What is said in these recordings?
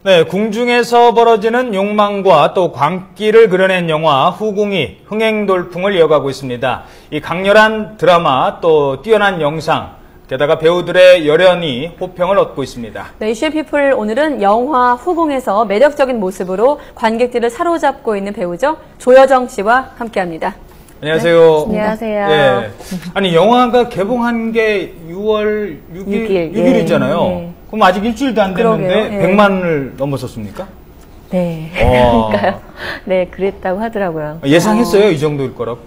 네, 궁중에서 벌어지는 욕망과 또 광기를 그려낸 영화 후궁이 흥행돌풍을 이어가고 있습니다. 이 강렬한 드라마 또 뛰어난 영상 게다가 배우들의 열연이 호평을 얻고 있습니다. 네, 이슈피플 오늘은 영화 후궁에서 매력적인 모습으로 관객들을 사로잡고 있는 배우죠. 조여정 씨와 함께합니다. 안녕하세요. 네. 안녕하세요. 네. 아니 영화가 개봉한 게 6월 6일이잖아요. 네. 그럼 아직 일주일도 안 됐는데 네. 100만을 넘었었습니까? 네. 그러니까요. 네, 그랬다고 하더라고요. 예상했어요? 이 정도일 거라고?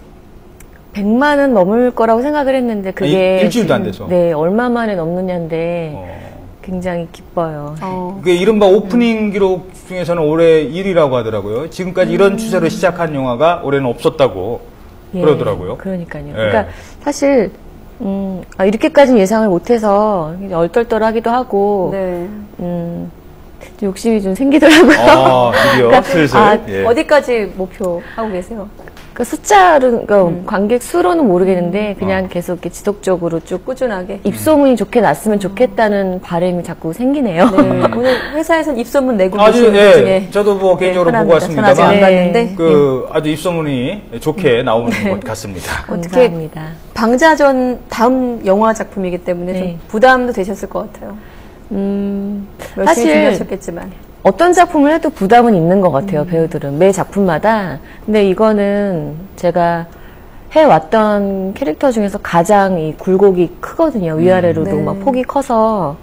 100만은 넘을 거라고 생각을 했는데 그게 일주일도 안 돼서. 네, 얼마 만에 넘느냐인데 굉장히 기뻐요. 그게 이른바 오프닝 기록 중에서는 올해 1위라고 하더라고요. 지금까지 이런 추세로 시작한 영화가 올해는 없었다고 그러더라고요. 그러니까요. 그러니까 사실 이렇게까지는 예상을 못해서 얼떨떨하기도 하고 욕심이 좀 생기더라고요. 드디어 슬슬. 어디까지 목표하고 계세요? 그 숫자를, 관객 수로는 모르겠는데, 그냥 계속 이렇게 지속적으로 쭉 꾸준하게. 입소문이 좋게 났으면 좋겠다는 바람이 자꾸 생기네요. 네. 오늘 회사에서는 입소문 내고 계신 분 중에. 저도 뭐 개인적으로 보고 왔습니다만, 아주 입소문이 좋게 나오는 것 같습니다. 감사합니다. 어떻게 방자전 다음 영화 작품이기 때문에 좀 부담도 되셨을 것 같아요. 사실 준비하셨겠지만. 어떤 작품을 해도 부담은 있는 것 같아요, 배우들은. 매 작품마다. 근데 이거는 제가 해왔던 캐릭터 중에서 가장 이 굴곡이 크거든요. 위아래로도 막 폭이 커서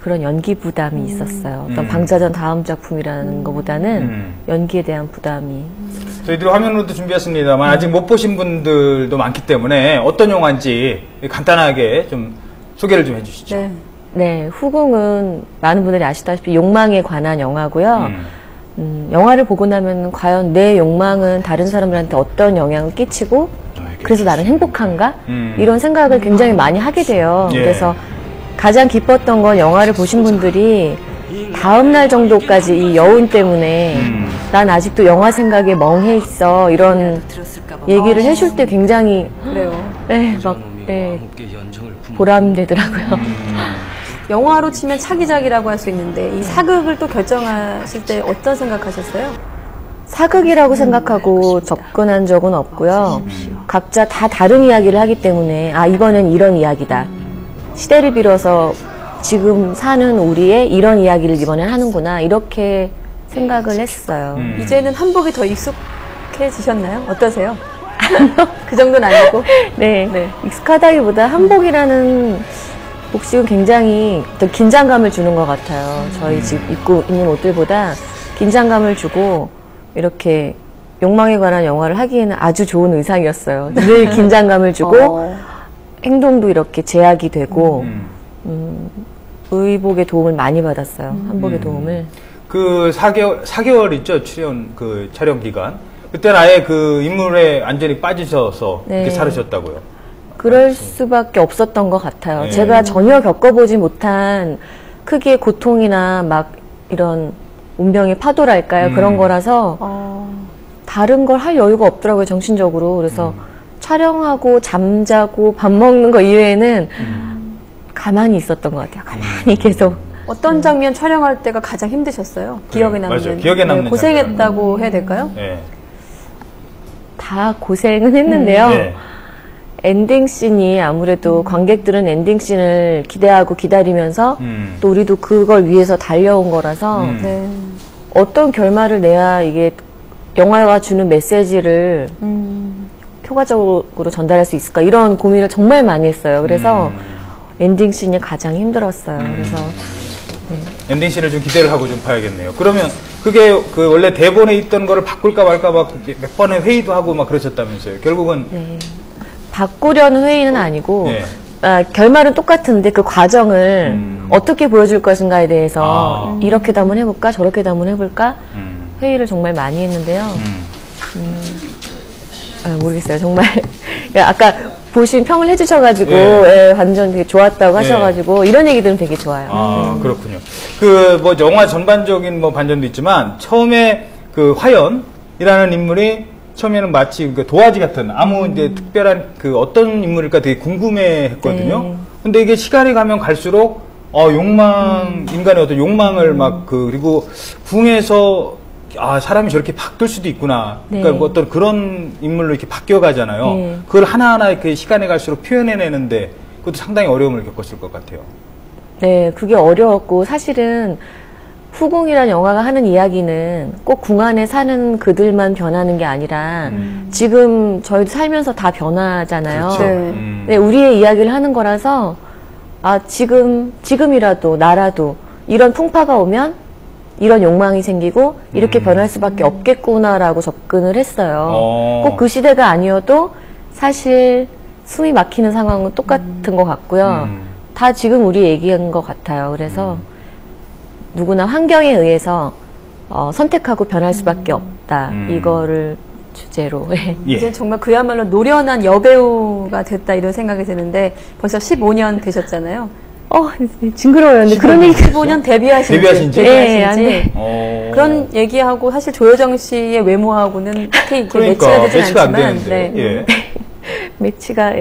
그런 연기 부담이 있었어요. 어떤 방자전 다음 작품이라는 것보다는 연기에 대한 부담이. 저희들이 화면으로도 준비했습니다만 아직 못 보신 분들도 많기 때문에 어떤 영화인지 간단하게 좀 소개를 좀 해주시죠. 네, 후궁은 많은 분들이 아시다시피 욕망에 관한 영화고요. 영화를 보고 나면 과연 내 욕망은 다른 사람들한테 어떤 영향을 끼치고 그래서 나는 행복한가? 이런 생각을 굉장히 많이 하게 돼요. 그래서 가장 기뻤던 건 영화를 보신 분들이 다음 날 정도까지 이 여운 때문에 난 아직도 영화 생각에 멍해 있어 이런 얘기를 해줄 때 굉장히 보람되더라고요. 영화로 치면 차기작이라고 할 수 있는데 이 사극을 또 결정하실 때 어떤 생각하셨어요? 사극이라고 생각하고 접근한 적은 없고요. 각자 다 다른 이야기를 하기 때문에 이번엔 이런 이야기다. 시대를 빌어서 지금 사는 우리의 이런 이야기를 이번엔 하는구나. 이렇게 생각을 했어요. 이제는 한복이 더 익숙해지셨나요? 어떠세요? 그 정도는 아니고? 네. 익숙하다기보다 한복이라는 복식은 굉장히 더 긴장감을 주는 것 같아요. 저희 지금 입고 있는 옷들보다 긴장감을 주고 이렇게 욕망에 관한 영화를 하기에는 아주 좋은 의상이었어요. 늘 긴장감을 주고 행동도 이렇게 제약이 되고 의복의 도움을 많이 받았어요. 한복의 도움을. 그 4개월 있죠. 출연 그 촬영 기간. 그때는 아예 그 인물에 완전히 빠지셔서 이렇게 살으셨다고요. 그럴 수밖에 없었던 것 같아요. 제가 전혀 겪어보지 못한 크기의 고통이나 막 이런 운명의 파도랄까요? 그런 거라서 다른 걸 할 여유가 없더라고요, 정신적으로. 그래서 촬영하고 잠자고 밥 먹는 거 이외에는 가만히 있었던 것 같아요. 가만히 계속. 어떤 장면 촬영할 때가 가장 힘드셨어요? 기억에 남는. 맞아요. 기억에 남는 고생했다고 해야 될까요? 다 고생은 했는데요. 엔딩 씬이 아무래도 관객들은 엔딩 씬을 기대하고 기다리면서 또 우리도 그걸 위해서 달려온 거라서 어떤 결말을 내야 이게 영화가 주는 메시지를 효과적으로 전달할 수 있을까 이런 고민을 정말 많이 했어요. 그래서 엔딩 씬이 가장 힘들었어요. 그래서 엔딩 씬을 좀 기대를 하고 좀 봐야겠네요. 그러면 그게 그 원래 대본에 있던 거를 바꿀까 말까 막 몇 번의 회의도 하고 막 그러셨다면서요. 결국은 바꾸려는 회의는 아니고 결말은 똑같은데 그 과정을 어떻게 보여줄 것인가에 대해서 이렇게도 한번 해볼까 저렇게도 한번 해볼까 회의를 정말 많이 했는데요. 모르겠어요. 정말 아까 보신 평을 해주셔가지고 완전 되게 좋았다고 하셔가지고 이런 얘기들은 되게 좋아요. 그렇군요. 그 뭐 영화 전반적인 뭐 반전도 있지만 처음에 그 화연이라는 인물이 처음에는 마치 그 도화지 같은 아무 이제 특별한 그 어떤 인물일까 되게 궁금해 했거든요. 근데 이게 시간이 가면 갈수록 인간의 어떤 욕망을 그리고 궁에서 사람이 저렇게 바뀔 수도 있구나. 네. 그러니까 뭐 어떤 그런 인물로 이렇게 바뀌어 가잖아요. 네. 그걸 하나하나 이렇게 시간이 갈수록 표현해내는데 그것도 상당히 어려움을 겪었을 것 같아요. 네, 그게 어려웠고, 사실은 후궁이라는 영화가 하는 이야기는 꼭 궁 안에 사는 그들만 변하는 게 아니라 지금 저희도 살면서 다 변하잖아요. 그렇죠. 네, 우리의 이야기를 하는 거라서 지금이라도 나라도 이런 풍파가 오면 이런 욕망이 생기고 이렇게 변할 수밖에 없겠구나라고 접근을 했어요. 꼭 그 시대가 아니어도 사실 숨이 막히는 상황은 똑같은 것 같고요. 다 지금 우리 얘기한 것 같아요. 그래서 누구나 환경에 의해서 선택하고 변할 수밖에 없다. 이거를 주제로. 이제 정말 그야말로 노련한 여배우가 됐다 이런 생각이 드는데 벌써 15년 되셨잖아요. 징그러워요. 근데 그런 얘기 15년 데뷔하신 지. 네, 그런 얘기하고 사실 조여정 씨의 외모하고는 특히 이렇게 그러니까, 매치가 되진 매치가 안 않지만 되는데. 예. 매치가,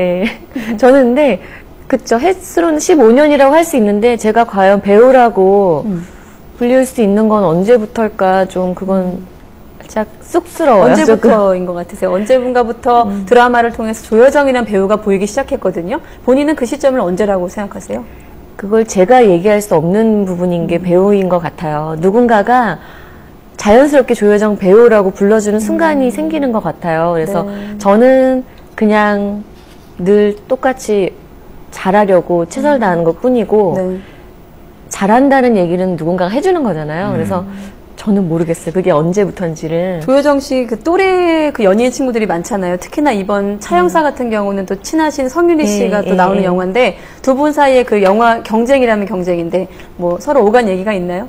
저는 근데, 그쵸. 횟수로는 15년이라고 할 수 있는데, 제가 과연 배우라고 불릴 수 있는 건 언제부터일까, 좀 그건 살짝 쑥스러워요. 언제부터인 것 같으세요? 언제분가부터 드라마를 통해서 조여정이라는 배우가 보이기 시작했거든요. 본인은 그 시점을 언제라고 생각하세요? 그걸 제가 얘기할 수 없는 부분인 게 배우인 것 같아요. 누군가가 자연스럽게 조여정 배우라고 불러주는 순간이 생기는 것 같아요. 그래서 저는 그냥 늘 똑같이 잘하려고 최선을 다하는 것 뿐이고, 잘한다는 얘기는 누군가가 해주는 거잖아요. 그래서 저는 모르겠어요. 그게 언제부터인지를. 조여정 씨 그 또래 그 연예인 친구들이 많잖아요. 특히나 이번 차영사 같은 경우는 또 친하신 성윤희 씨가 또 나오는 영화인데 두 분 사이에 그 영화 경쟁이라면 경쟁인데 뭐 서로 오간 얘기가 있나요?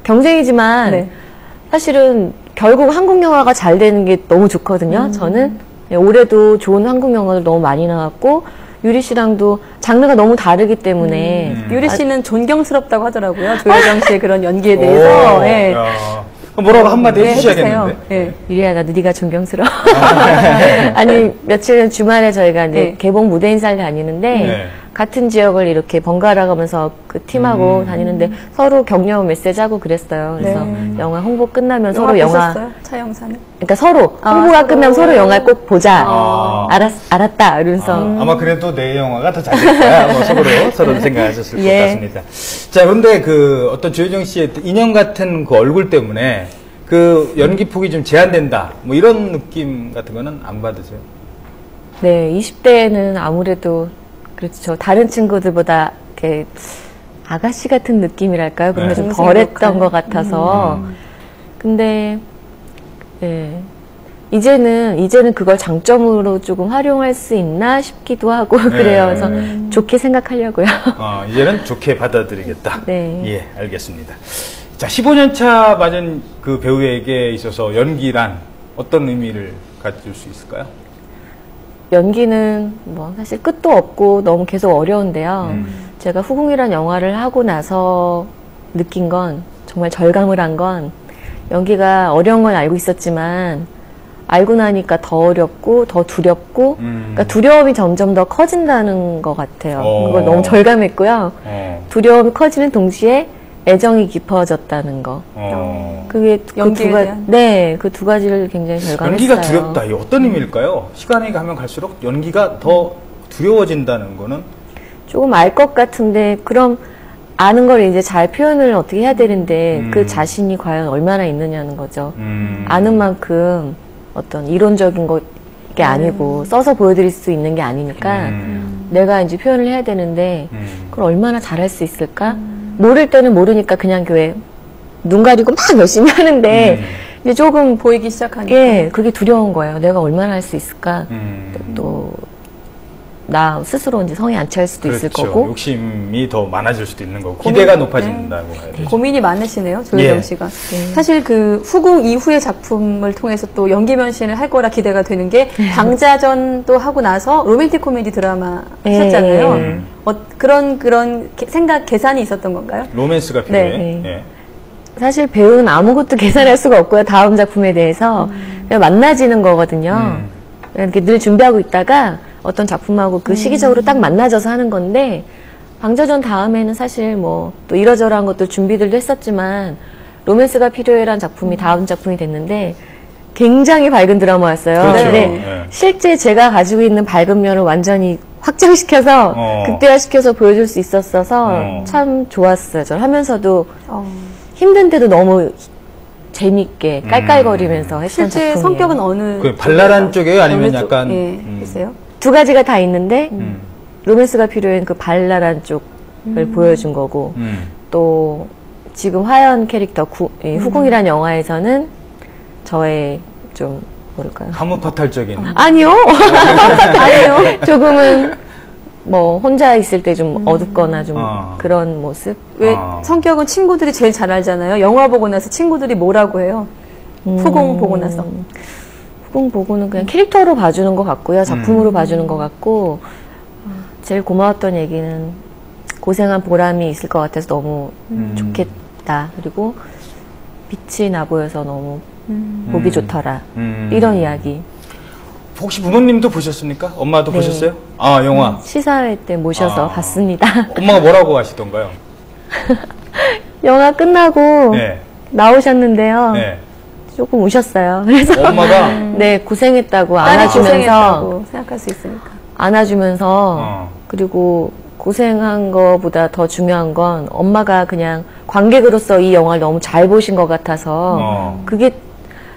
경쟁이지만 사실은 결국 한국 영화가 잘 되는 게 너무 좋거든요. 저는 올해도 좋은 한국 영화들 너무 많이 나왔고 유리 씨랑도 장르가 너무 다르기 때문에 유리 씨는 존경스럽다고 하더라고요. 조여정 씨의 그런 연기에 대해서. 예. 뭐라고 한마디 해주셔야겠는데. 예. 유리야, 나도 네가 존경스러워. 아니, 며칠 전 주말에 저희가 이제 개봉 무대 인사를 다니는데 같은 지역을 이렇게 번갈아 가면서 그 팀하고 다니는데 서로 격려 메시지하고 그랬어요. 그래서 영화 홍보 끝나면 서로 영화 보셨어요? 차영사는? 그러니까 서로 홍보가 끝나면 서로 영화 꼭 보자. 알았다. 이러면서 아마 그래도 내 영화가 더 잘 될 거야. 뭐 서로 생각하셨을 것 같습니다. 자, 그런데 그 어떤 조여정 씨의 인형 같은 그 얼굴 때문에 그 연기 폭이 좀 제한된다. 뭐 이런 느낌 같은 거는 안 받으세요? 네, 20대에는 아무래도 그렇죠. 다른 친구들보다 이렇게 아가씨 같은 느낌이랄까요? 그런 게 좀 덜했던 것 같아서. 근데 이제는 그걸 장점으로 조금 활용할 수 있나 싶기도 하고 그래요. 그래서 좋게 생각하려고요. 이제는 좋게 받아들이겠다. 네. 예, 알겠습니다. 자, 15년 차 맞은 그 배우에게 있어서 연기란 어떤 의미를 가질 수 있을까요? 연기는 뭐 사실 끝도 없고 너무 계속 어려운데요. 제가 후궁이란 영화를 하고 나서 느낀 건 정말 절감을 한 건 연기가 어려운 건 알고 있었지만 알고 나니까 더 어렵고 더 두렵고 그러니까 두려움이 점점 더 커진다는 것 같아요. 그걸 너무 절감했고요. 두려움이 커지는 동시에 애정이 깊어졌다는 거. 그게 그 두 가지를 굉장히 절감했어요. 연기가 두렵다. 이 어떤 의미일까요? 시간이 가면 갈수록 연기가 더 두려워진다는 거는 조금 알 것 같은데 그럼 아는 걸 이제 잘 표현을 어떻게 해야 되는데 그 자신이 과연 얼마나 있느냐는 거죠. 아는 만큼 어떤 이론적인 게 아니고 써서 보여드릴 수 있는 게 아니니까 내가 이제 표현을 해야 되는데 그걸 얼마나 잘할 수 있을까? 모를 때는 모르니까 그냥 눈 가리고 막 열심히 하는데 이제 조금 보이기 시작하니까 그게 두려운 거예요. 내가 얼마나 할 수 있을까? 또 나 스스로 이제 성에 안 찰 수도 있을 거고 욕심이 더 많아질 수도 있는 거고 기대가 높아진다고 해야 되죠. 고민이 많으시네요, 조여정 씨가. 사실 그 후궁 이후의 작품을 통해서 또 연기 변신을 할 거라 기대가 되는 게 방자전도 하고 나서 로맨틱 코미디 드라마 하셨잖아요. 그런 생각 계산이 있었던 건가요? 로맨스가 필요해. 사실 배우는 아무것도 계산할 수가 없고요. 다음 작품에 대해서 그냥 만나지는 거거든요. 이렇게 늘 준비하고 있다가 어떤 작품하고 그 시기적으로 딱 만나져서 하는 건데 방자전 다음에는 사실 뭐 또 이러저러한 것들 준비들도 했었지만 로맨스가 필요해란 작품이 다음 작품이 됐는데 굉장히 밝은 드라마였어요. 그렇죠. 근데 네. 실제 제가 가지고 있는 밝은 면을 완전히 확장시켜서 극대화시켜서 보여줄 수 있었어서 참 좋았어요. 저는 하면서도 힘든데도 너무 재밌게 깔깔거리면서 했던 실제 작품이에요. 성격은 어느 그 발랄한 쪽이에요? 아니면 어느 쪽? 약간 예, 글쎄요. 두 가지가 다 있는데 로맨스가 필요한 그 발랄한 쪽을 보여준 거고 또 지금 화연 캐릭터 후궁이라는 영화에서는 저의 좀 뭐랄까요? 가무파탈적인. 아니요. 아니요. 조금은 뭐 혼자 있을 때 좀 어둡거나 좀 그런 모습. 왜 성격은 친구들이 제일 잘 알잖아요. 영화 보고 나서 친구들이 뭐라고 해요? 후궁 보고 나서. 후궁 보고는 그냥 캐릭터로 봐주는 것 같고요. 작품으로 봐주는 것 같고 제일 고마웠던 얘기는 고생한 보람이 있을 것 같아서 너무 좋겠다. 그리고 빛이 나 보여서 너무 보기 좋더라. 이런 이야기. 혹시 부모님도 보셨습니까? 엄마도 네. 보셨어요? 아, 영화. 시사회 때 모셔서 봤습니다. 엄마가 뭐라고 하시던가요? 영화 끝나고 네. 나오셨는데요. 네. 조금 우셨어요. 그래서 엄마가 네, 고생했다고 딸이 안아주면서 고생했다고 생각할 수 있으니까. 안아주면서 그리고 고생한 거보다 더 중요한 건 엄마가 그냥 관객으로서 이 영화를 너무 잘 보신 것 같아서 그게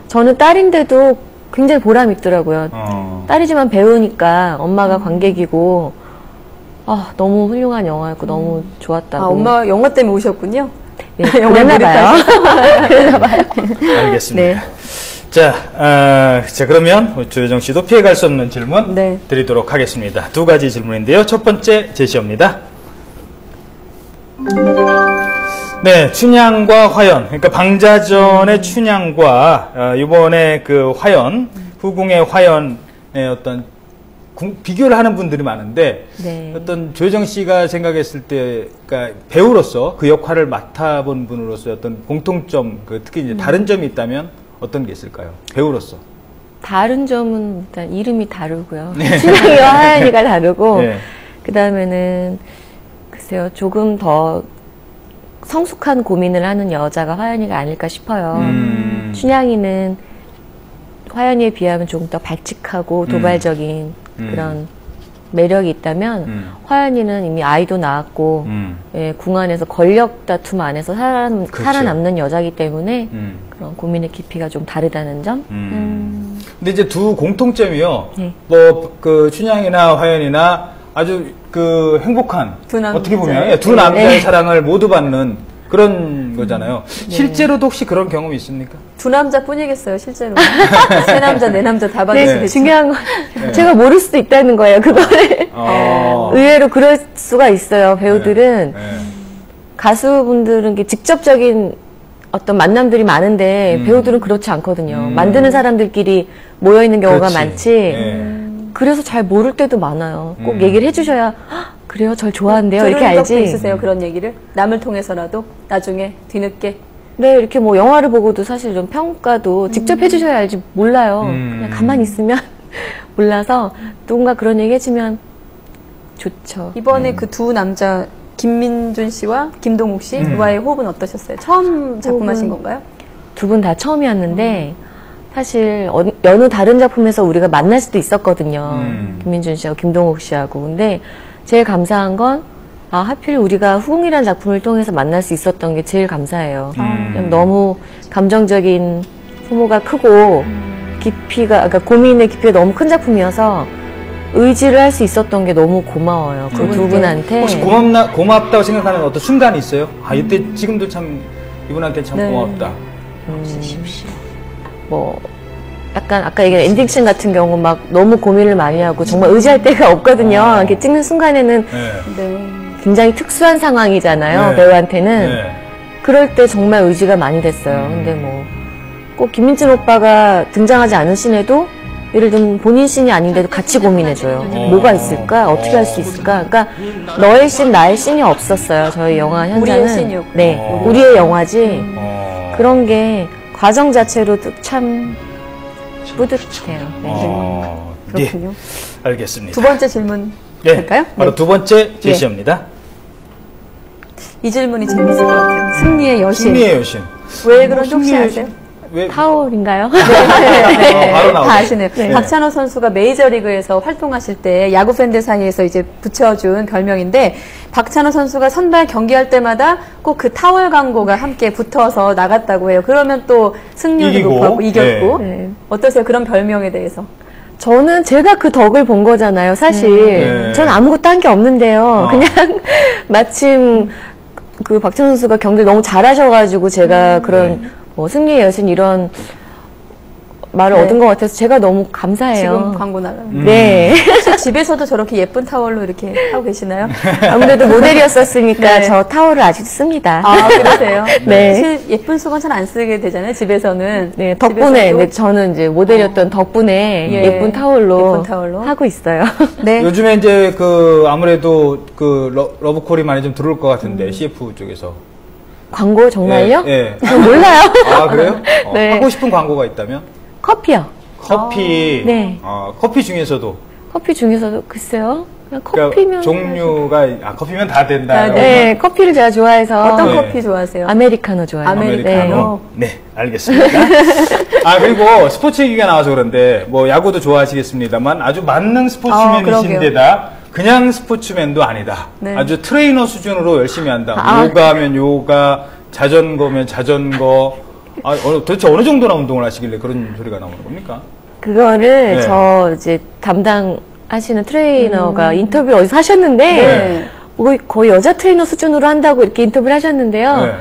저는 딸인데도 굉장히 보람이 있더라고요. 딸이지만 배우니까 엄마가 관객이고 너무 훌륭한 영화였고 너무 좋았다고. 아, 엄마 영화 때문에 오셨군요. 네, 그랬나 봐요. 그랬나 봐요. 알겠습니다. 네. 자, 그러면 조여정 씨도 피해갈 수 없는 질문 네. 드리도록 하겠습니다. 두 가지 질문인데요. 첫 번째 제시어입니다. 네, 춘향과 화연. 그러니까 방자전의 춘향과 이번에 그 화연, 후궁의 화연의 어떤 비교를 하는 분들이 많은데 네. 어떤 조여정 씨가 생각했을 때, 그러니까 배우로서 그 역할을 맡아본 분으로서 어떤 공통점, 특히 이제 다른 점이 있다면 어떤 게 있을까요? 배우로서. 다른 점은 일단 이름이 다르고요. 춘향이와 하연이가 다르고 네. 그 다음에는 글쎄요 조금 더 성숙한 고민을 하는 여자가 화연이가 아닐까 싶어요. 춘향이는 화연이에 비하면 조금 더 발칙하고 도발적인 그런 매력이 있다면 살아니는 이미 아이도 낳았고 예, 궁 안에서 권력 다툼 안에서 그렇죠. 살아남는 여자이기 때문에 그런 고민의 깊이가 좀 다르다는 점. 근데 이제 두 공통점이요. 네. 뭐 그 춘향이나 화연이나 아주 그 행복한 두 남자. 어떻게 보면 두 남자의 네. 사랑을 모두 받는 그런 거잖아요. 실제로도 혹시 그런 경험이 있습니까? 두 남자뿐이겠어요, 실제로. 세 남자, 네 남자 다 받을 수 네, 있겠죠. 중요한 건 제가 모를 수도 있다는 거예요. 그거를 의외로 그럴 수가 있어요. 배우들은 가수분들은 이게 직접적인 어떤 만남들이 많은데 배우들은 그렇지 않거든요. 만드는 사람들끼리 모여 있는 경우가 그렇지. 많지. 그래서 잘 모를 때도 많아요. 꼭 얘기를 해주셔야 "헉, 그래요, 절 좋아한대요. 이렇게 들은 적도 알지. 있으세요, 그런 얘기를? 남을 통해서라도 나중에 뒤늦게. 네, 이렇게 뭐 영화를 보고도 사실 좀 평가도 직접 해주셔야 알지 몰라요. 그냥 가만히 있으면 몰라서 누군가 그런 얘기 해주면 좋죠. 이번에 그 두 남자 김민준 씨와 김동욱 씨와의 호흡은 어떠셨어요? 처음 작품하신 건가요? 두 분 다 처음이었는데 사실 여느 다른 작품에서 우리가 만날 수도 있었거든요. 김민준 씨하고 김동욱 씨하고. 근데 제일 감사한 건 하필 우리가 후궁이라는 작품을 통해서 만날 수 있었던 게 제일 감사해요. 그냥 너무 감정적인 소모가 크고 깊이가, 그러니까 고민의 깊이가 너무 큰 작품이어서 의지를 할 수 있었던 게 너무 고마워요. 그 두 분한테. 혹시 고맙다고 생각하는 어떤 순간이 있어요? 이때 지금도 참 이분한테 참 네. 고맙다. 뭐 약간 아까 얘기한 엔딩씬 같은 경우 막 너무 고민을 많이 하고 정말 의지할 데가 없거든요. 이렇게 찍는 순간에는 네. 굉장히 특수한 상황이잖아요. 네. 배우한테는. 네. 그럴 때 정말 의지가 많이 됐어요. 근데 뭐 꼭 김민준 오빠가 등장하지 않은 씬에도 예를 들면 본인 씬이 아닌데도 같이 고민해줘요. 뭐가 있을까? 어떻게 할 수 있을까? 그러니까 너의 씬, 나의 씬이 없었어요. 저희 영화 현장은. 우리의 씬이었고. 네, 우리의 영화지. 그런 게 과정 자체로도 참 뿌듯해요. 네. 그렇군요. 네, 알겠습니다. 두 번째 질문 네, 될까요? 바로 네. 두 번째 제시어입니다. 이 질문이 재밌을 것 같아요. 승리의 여신. 승리의 여신. 왜 그런지 혹시 승리의 아세요? 왜? 타올인가요? 바로 나오죠. 다 아시네요. 네. 박찬호 선수가 메이저리그에서 활동하실 때 야구 팬들 사이에서 이제 붙여준 별명인데, 박찬호 선수가 선발 경기할 때마다 꼭 그 타월 광고가 함께 붙어서 나갔다고 해요. 그러면 또 승률도 이기고. 높았고 이겼고. 네. 어떠세요? 그런 별명에 대해서? 저는 제가 그 덕을 본 거잖아요, 사실. 네. 전 아무것도 한 게 없는데요. 그냥 마침 그 박찬호 선수가 경기를 너무 잘하셔가지고 제가 그런 뭐 승리의 여신 이런 말을 네. 얻은 것 같아서 제가 너무 감사해요. 지금 광고 나가는. 네. 혹시 집에서도 저렇게 예쁜 타월로 이렇게 하고 계시나요? 아무래도 모델이었었으니까 네. 저 타월을 아직 씁니다. 아, 그러세요? 네. 사실 예쁜 수건 잘 안 쓰게 되잖아요, 집에서는. 네, 덕분에 집에서도. 네, 저는 이제 모델이었던 덕분에 예. 예쁜 타월로 예쁜 타월로. 하고 있어요. 네. 요즘에 이제 그 아무래도 그 러브콜이 많이 좀 들어올 것 같은데 CF 쪽에서. 광고 정말요? 예. 저 몰라요. 아 그래요? 네. 하고 싶은 광고가 있다면? 커피요. 커피. 네. 커피 중에서도. 커피 중에서도 글쎄요. 그냥 그러니까 커피면 종류가 커피면 다 된다. 아, 네, 커피를 제가 좋아해서 어떤 네. 커피 좋아하세요? 아메리카노 좋아해요. 아메리카노. 네, 알겠습니다. 그리고 스포츠 얘기가 나와서 그런데, 뭐, 야구도 좋아하시겠습니다만, 아주 만능 스포츠맨이신데다, 그냥 스포츠맨도 아니다. 네. 아주 트레이너 수준으로 열심히 한다. 아. 요가면 요가, 자전거면 자전거. 도대체 어느 정도나 운동을 하시길래 그런 소리가 나오는 겁니까? 그거를 네. 저 이제 담당하시는 트레이너가 인터뷰를 어디서 하셨는데 네. 뭐 거의 여자 트레이너 수준으로 한다고 이렇게 인터뷰를 하셨는데요. 네.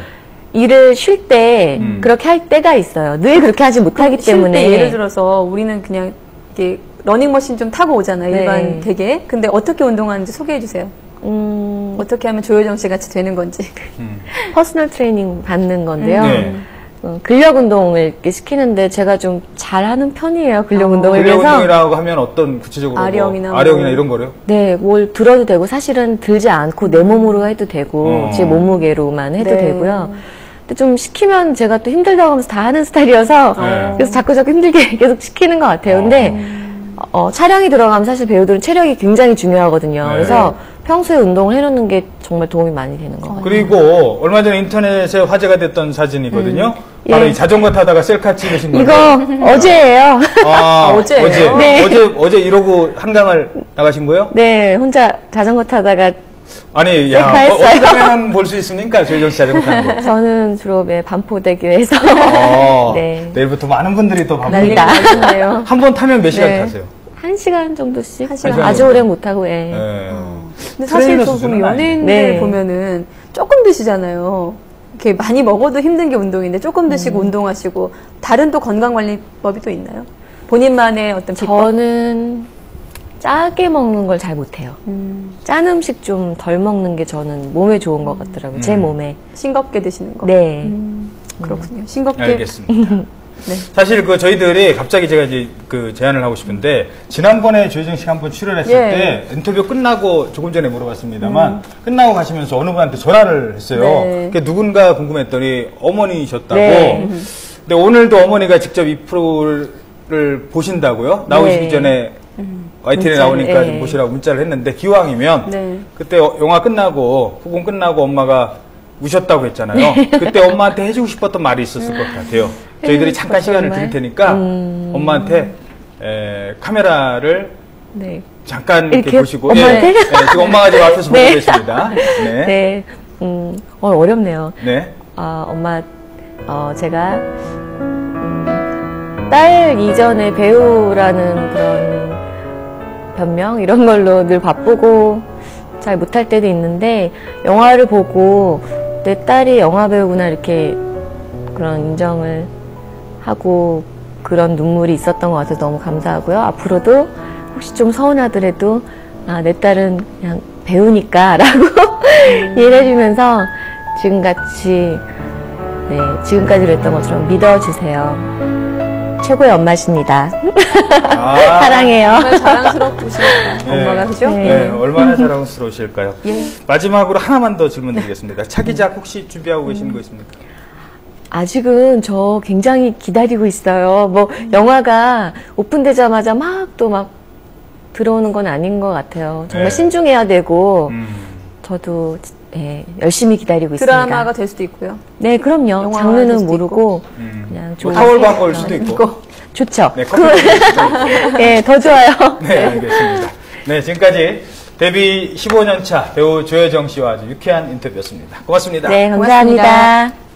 일을 쉴 때 그렇게 할 때가 있어요. 늘 그렇게 하지 못하기 쉴 때문에. 때 예를 들어서 우리는 그냥 이렇게 러닝머신 좀 타고 오잖아요, 네. 일반 되게. 근데 어떻게 운동하는지 소개해 주세요. 어떻게 하면 조효정 씨 같이 되는 건지. 퍼스널 트레이닝 받는 건데요. 네. 근력 운동을 이렇게 시키는데 제가 좀 잘하는 편이에요. 근력 운동을. 근력 그래서 운동이라고 하면 어떤 구체적으로 아령이나 아령이나 뭐. 이런 거요? 네, 뭘 들어도 되고 사실은 들지 않고 내 몸으로 해도 되고 제 몸무게로만 해도 네. 되고요. 근데 좀 시키면 제가 또 힘들다고 하면서 다 하는 스타일이어서 네. 그래서 자꾸 힘들게 계속 시키는 것 같아요. 근데 촬영이 들어가면 사실 배우들은 체력이 굉장히 중요하거든요. 네. 그래서 평소에 운동을 해놓는 게 정말 도움이 많이 되는 것 같아요. 그리고 얼마 전에 인터넷에 화제가 됐던 사진이거든요. 바로 예. 이 자전거 타다가 셀카 찍으신 건데. 이거 어제예요. 어제. 네. 어제 이러고 한강을 나가신 거예요? 네, 혼자 자전거 타다가 아니, 셀카했어요. 어디 가면 볼 수 있습니까? 조효정 씨 자전거 타는 거. 저는 주로 반포대교에서 네. 네. 내일부터 많은 분들이 또 난리가 봅니다. 나네요. 한 번 타면 몇 시간 네. 타세요? 1시간 정도씩? 시간 아주 정도. 오래 못하고, 예. 네. 근데 사실 트레이너 또 수준은 보면 연예인들 네. 보면은 조금 드시잖아요. 이렇게 많이 먹어도 힘든 게 운동인데 조금 드시고 운동하시고 다른 또 건강관리법이 또 있나요? 본인만의 어떤 비법? 저는 짜게 먹는 걸 잘 못해요. 짠 음식 좀 덜 먹는 게 저는 몸에 좋은 것 같더라고요. 제 몸에. 싱겁게 드시는 거. 네. 그렇군요. 싱겁게. 알겠습니다. 네. 사실 저희들이 갑자기 제가 이제 제안을 하고 싶은데, 지난번에 조효정 씨가 한번 출연했을 예. 때 인터뷰 끝나고 조금 전에 물어봤습니다만, 끝나고 가시면서 어느 분한테 전화를 했어요. 네. 그게 누군가 궁금했더니 어머니셨다고. 네. 근데 오늘도 어머니가 직접 이 프로를 보신다고요? 나오시기 네. 전에 YTN에 문자를, 나오니까 좀 예. 보시라고 문자를 했는데, 기왕이면 네. 그때 영화 끝나고 후공 끝나고 엄마가 우셨다고 했잖아요. 그때 엄마한테 해주고 싶었던 말이 있었을 것 같아요. 저희들이 잠깐 시간을 드릴 테니까 엄마한테 카메라를 네. 잠깐 이렇게 이렇게 보시고 엄마한테? 지금 엄마가 지금 앞에서 네. 보고 계십니다. 네. 네. 어렵네요. 네. 엄마, 제가, 딸 이전에 배우라는 그런 변명? 이런 걸로 늘 바쁘고 잘 못할 때도 있는데, 영화를 보고 내 딸이 영화 배우구나 이렇게 그런 인정을 하고 그런 눈물이 있었던 것 같아서 너무 감사하고요. 앞으로도 혹시 좀 서운하더라도, 내 딸은 그냥 배우니까 라고 이해를 해주면서 지금까지로 했던 것처럼 믿어주세요. 최고의 엄마십니다. 사랑해요. 정말 자랑스럽으시겠다. 엄마가 그죠? 네, 얼마나 자랑스러우실까요? 예. 마지막으로 하나만 더 질문 드리겠습니다. 차기작 혹시 준비하고 계시는 거 있습니까? 아직은 저 굉장히 기다리고 있어요. 뭐 영화가 오픈되자마자 막 들어오는 건 아닌 것 같아요. 정말 네. 신중해야 되고 저도 예, 열심히 기다리고 있습니다. 드라마가 될 수도 있고요. 네, 그럼요. 영화가 될 장르는 수도 모르고 그냥 뭐 좋은 타월 광고일 수도 있고. 좋죠. 네, 커피 수도 있고. 네, 더 좋아요. 네, 알겠습니다. 네, 지금까지 데뷔 15년 차 배우 조여정 씨와 아주 유쾌한 인터뷰였습니다. 고맙습니다. 네, 감사합니다. 고맙습니다.